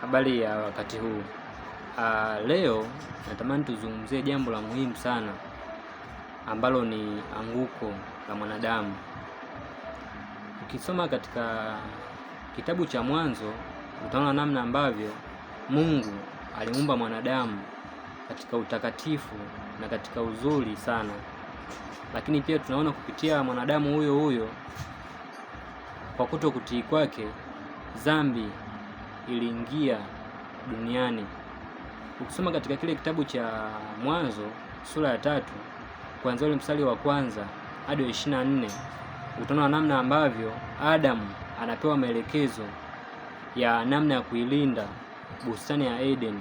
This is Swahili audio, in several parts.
Habari ya wakati huu. Leo natamani tuzungumzie jambo la muhimu sana ambalo ni anguko la mwanadamu. Ukisoma katika kitabu cha Mwanzo utaona namna ambavyo Mungu alimuumba mwanadamu katika utakatifu na katika uzuri sana, lakini pia tunaona kupitia mwanadamu huyo huyo, kwa kutokutii kwake, dhambi iliingia duniani. Ukisoma katika kile kitabu cha Mwanzo sura ya 3 kuanzia ule mstari wa 1 hadi 24, utaona namna ambavyo Adamu anapewa maelekezo ya namna ya kuilinda bustani ya Eden.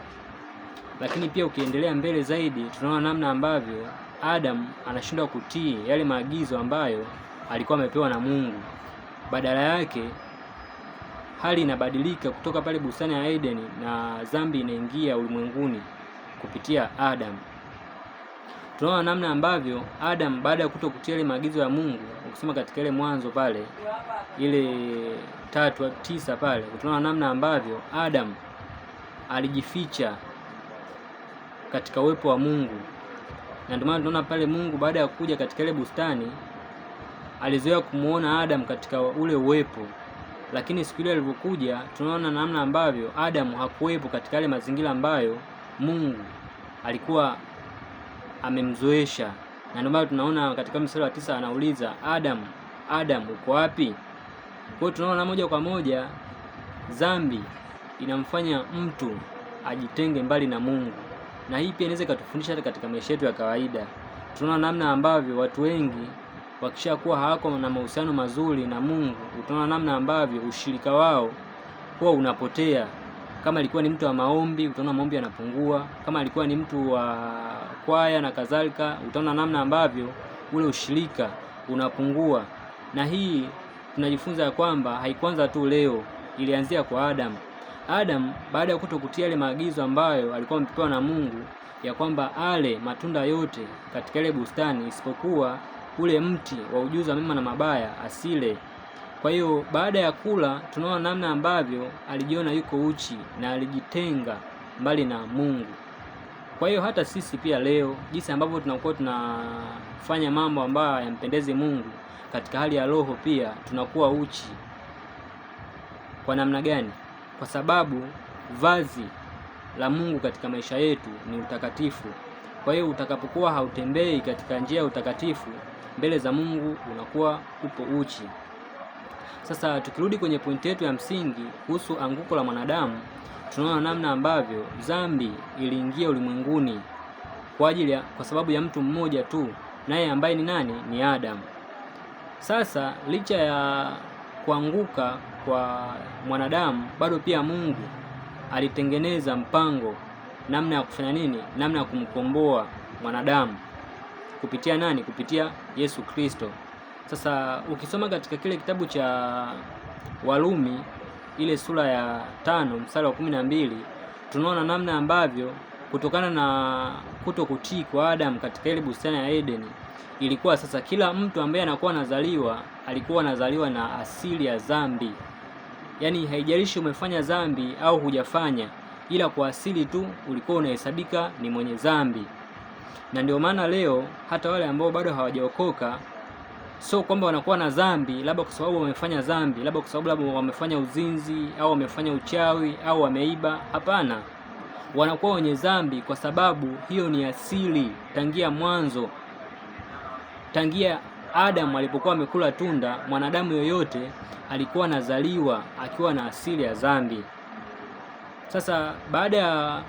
Lakini pia ukiendelea mbele zaidi, tunaona namna ambavyo Adamu anashindwa kutii yale maagizo ambayo alikuwa amepewa na Mungu. Badala yake hali inabadilika kutoka pale bustani ya Eden na dhambi inaingia ulimwenguni kupitia Adam. Tunaona namna ambavyo Adam baada ya kutokutii ile maagizo ya Mungu, ukisoma katika ile Mwanzo pale ile 3:9 pale, tunaona namna ambavyo Adam alijificha katika uwepo wa Mungu. Na ndio maana tunaona pale Mungu baada ya kuja katika ile bustani alizoea kumuona Adam katika ule uwepo, lakini siku ile alipokuja tunaona namna ambavyo Adam hakuwepo katika yale mazingira ambayo Mungu alikuwa amemzoesha. Na ndio maana tunaona katika mstari wa 9 anauliza, Adam uko wapi? Kwa hiyo tunaona moja kwa moja dhambi inamfanya mtu ajitenge mbali na Mungu, na hii pia inaweza ikatufundisha hata katika maisha yetu ya kawaida. Tunaona namna ambavyo watu wengi wakishakuwa hawako na mahusiano mazuri na Mungu, utaona namna ambavyo ushirika wao huwa unapotea. Kama alikuwa ni mtu wa maombi, utaona maombi yanapungua. Kama alikuwa ni mtu wa kwaya na kadhalika, utaona namna ambavyo ule ushirika unapungua. Na hii tunajifunza ya kwamba haikuanza tu leo, ilianzia kwa Adam baada ya kutokutii yale maagizo ambayo alikuwa amepewa na Mungu ya kwamba ale matunda yote katika ile bustani isipokuwa ule mti wa ujuzi wa mema na mabaya asile. Kwa hiyo baada ya kula, tunaona namna ambavyo alijiona yuko uchi na alijitenga mbali na Mungu. Kwa hiyo hata sisi pia leo, jinsi ambavyo tunakuwa tunafanya mambo ambayo hayampendezi Mungu katika hali ya roho, pia tunakuwa uchi. Kwa namna gani? Kwa sababu vazi la Mungu katika maisha yetu ni utakatifu. Kwa hiyo utakapokuwa hautembei katika njia ya utakatifu mbele za Mungu, unakuwa upo uchi. Sasa tukirudi kwenye pointi yetu ya msingi kuhusu anguko la mwanadamu, tunaona namna ambavyo dhambi iliingia ulimwenguni kwa sababu ya mtu mmoja tu, naye ambaye ni nani? Ni Adam. Sasa licha ya kuanguka kwa mwanadamu, bado pia Mungu alitengeneza mpango namna ya kufanya nini? Namna ya kumkomboa mwanadamu kupitia nani? Kupitia Yesu Kristo. Sasa ukisoma katika kile kitabu cha Warumi ile sura ya 5 mstari wa 12, tunaona namna ambavyo kutokana na kutokutii kwa Adam katika ile bustani ya Eden, ilikuwa sasa kila mtu ambaye anakuwa anazaliwa alikuwa anazaliwa na asili ya dhambi. Yaani haijalishi umefanya dhambi au hujafanya, ila kwa asili tu ulikuwa unahesabika ni mwenye dhambi. Na ndio maana leo hata wale ambao bado hawajaokoka, sio kwamba wanakuwa na dhambi labda kwa sababu wamefanya dhambi, labda kwa sababu labda wamefanya uzinzi au wamefanya uchawi au wameiba. Hapana, wanakuwa wenye dhambi kwa sababu hiyo ni asili tangia mwanzo. Tangia Adam alipokuwa amekula tunda, mwanadamu yoyote alikuwa anazaliwa akiwa na asili ya dhambi. Sasa baada ya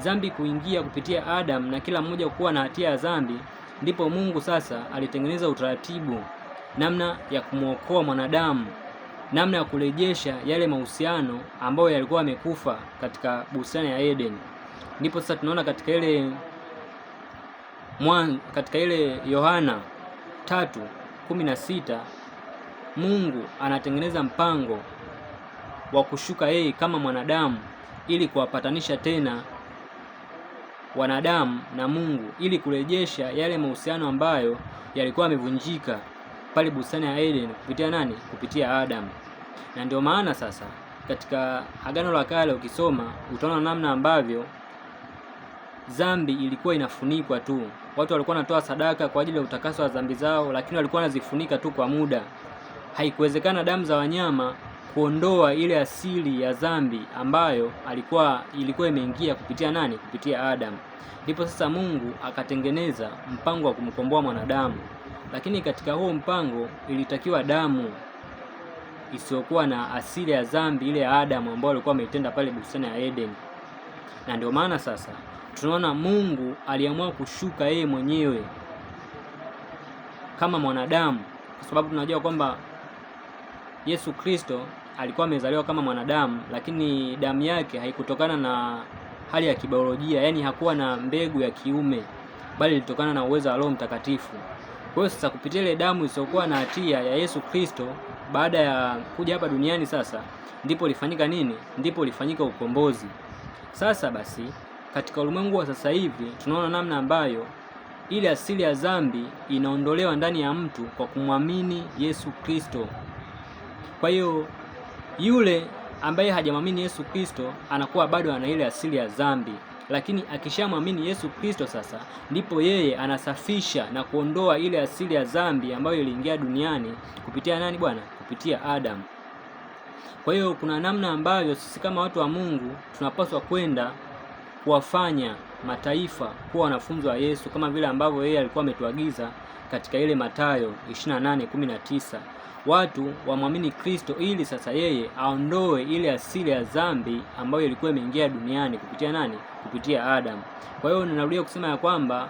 dhambi kuingia kupitia Adam na kila mmoja kuwa na hatia ya dhambi, ndipo Mungu sasa alitengeneza utaratibu namna ya kumwokoa mwanadamu, namna ya kurejesha yale mahusiano ambayo yalikuwa yamekufa katika bustani ya Eden. Ndipo sasa tunaona katika ile Yohana 3:16 Mungu anatengeneza mpango wa kushuka yeye kama mwanadamu ili kuwapatanisha tena wanadamu na Mungu, ili kurejesha yale mahusiano ambayo yalikuwa yamevunjika pale bustani ya Eden kupitia nani? Kupitia Adam. Na ndio maana sasa katika Agano la Kale ukisoma utaona namna ambavyo dhambi ilikuwa inafunikwa tu. Watu walikuwa wanatoa sadaka kwa ajili ya utakaso wa dhambi zao, lakini walikuwa wanazifunika tu kwa muda. Haikuwezekana damu za wanyama kuondoa ile asili ya dhambi ambayo ilikuwa imeingia kupitia nani? Kupitia Adam. Ndipo sasa Mungu akatengeneza mpango wa kumkomboa mwanadamu, lakini katika huo mpango ilitakiwa damu isiyokuwa na asili ya dhambi ile ya Adam ambayo alikuwa ameitenda pale bustani ya Eden. Na ndio maana sasa tunaona Mungu aliamua kushuka yeye mwenyewe kama mwanadamu, kwa sababu tunajua kwamba Yesu Kristo alikuwa amezaliwa kama mwanadamu, lakini damu yake haikutokana na hali ya kibiolojia, yani hakuwa na mbegu ya kiume, bali ilitokana na uwezo wa Roho Mtakatifu. Kwa hiyo sasa kupitia ile damu isiyokuwa na hatia ya Yesu Kristo, baada ya kuja hapa duniani sasa ndipo lifanyika nini? Ndipo lifanyika ukombozi. Sasa basi katika ulimwengu wa sasa hivi tunaona namna ambayo ile asili ya dhambi inaondolewa ndani ya mtu kwa kumwamini Yesu Kristo. Kwa hiyo yule ambaye hajamwamini Yesu Kristo anakuwa bado ana ile asili ya dhambi, lakini akishamwamini Yesu Kristo sasa ndipo yeye anasafisha na kuondoa ile asili ya dhambi ambayo iliingia duniani kupitia nani bwana? Kupitia Adam. Kwa hiyo kuna namna ambayo sisi kama watu wa Mungu tunapaswa kwenda kuwafanya mataifa kuwa wanafunzi wa Yesu, kama vile ambavyo yeye alikuwa ametuagiza katika ile Mathayo 28:19. Watu wamwamini Kristo ili sasa yeye aondoe ile asili ya dhambi ambayo ilikuwa imeingia duniani kupitia nani? Kupitia Adam. Kwa hiyo ninarudia kusema ya kwamba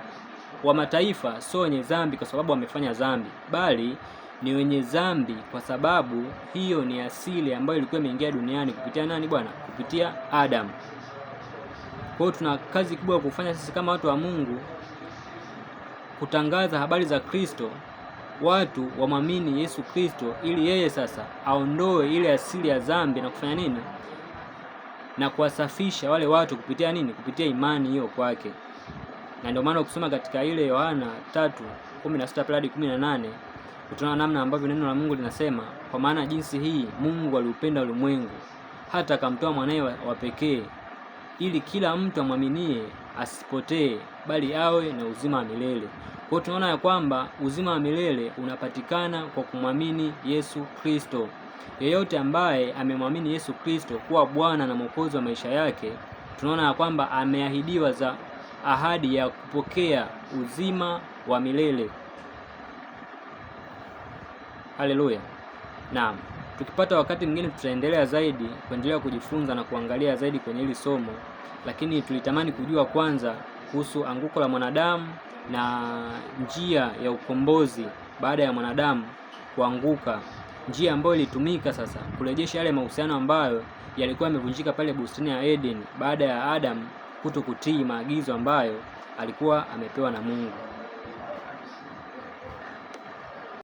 wa mataifa sio wenye dhambi kwa sababu wamefanya dhambi, bali ni wenye dhambi kwa sababu hiyo ni asili ambayo ilikuwa imeingia duniani kupitia nani bwana? Kupitia Adam. Kwa hiyo tuna kazi kubwa ya kufanya sisi kama watu wa Mungu, kutangaza habari za Kristo, watu wamwamini Yesu Kristo ili yeye sasa aondoe ile asili ya dhambi na kufanya nini? Na kuwasafisha wale watu kupitia nini? Kupitia imani hiyo kwake. Na ndio maana ukisoma katika ile Yohana 3:16-18 utaona namna ambavyo neno la Mungu linasema, kwa maana jinsi hii Mungu aliupenda ulimwengu hata akamtoa mwanae wa pekee, ili kila mtu amwaminie asipotee, bali awe na uzima wa milele. Kwa hiyo tunaona ya kwamba uzima wa milele unapatikana kwa kumwamini Yesu Kristo. Yeyote ambaye amemwamini Yesu Kristo kuwa Bwana na Mwokozi wa maisha yake, tunaona ya kwamba ameahidiwa za ahadi ya kupokea uzima wa milele. Haleluya. Naam. Tukipata wakati mwingine tutaendelea zaidi kuendelea kujifunza na kuangalia zaidi kwenye hili somo, lakini tulitamani kujua kwanza kuhusu anguko la mwanadamu na njia ya ukombozi baada ya mwanadamu kuanguka, njia ambayo ilitumika sasa kurejesha yale mahusiano ambayo yalikuwa yamevunjika pale bustani ya Eden baada ya Adam kutokutii maagizo ambayo alikuwa amepewa na Mungu.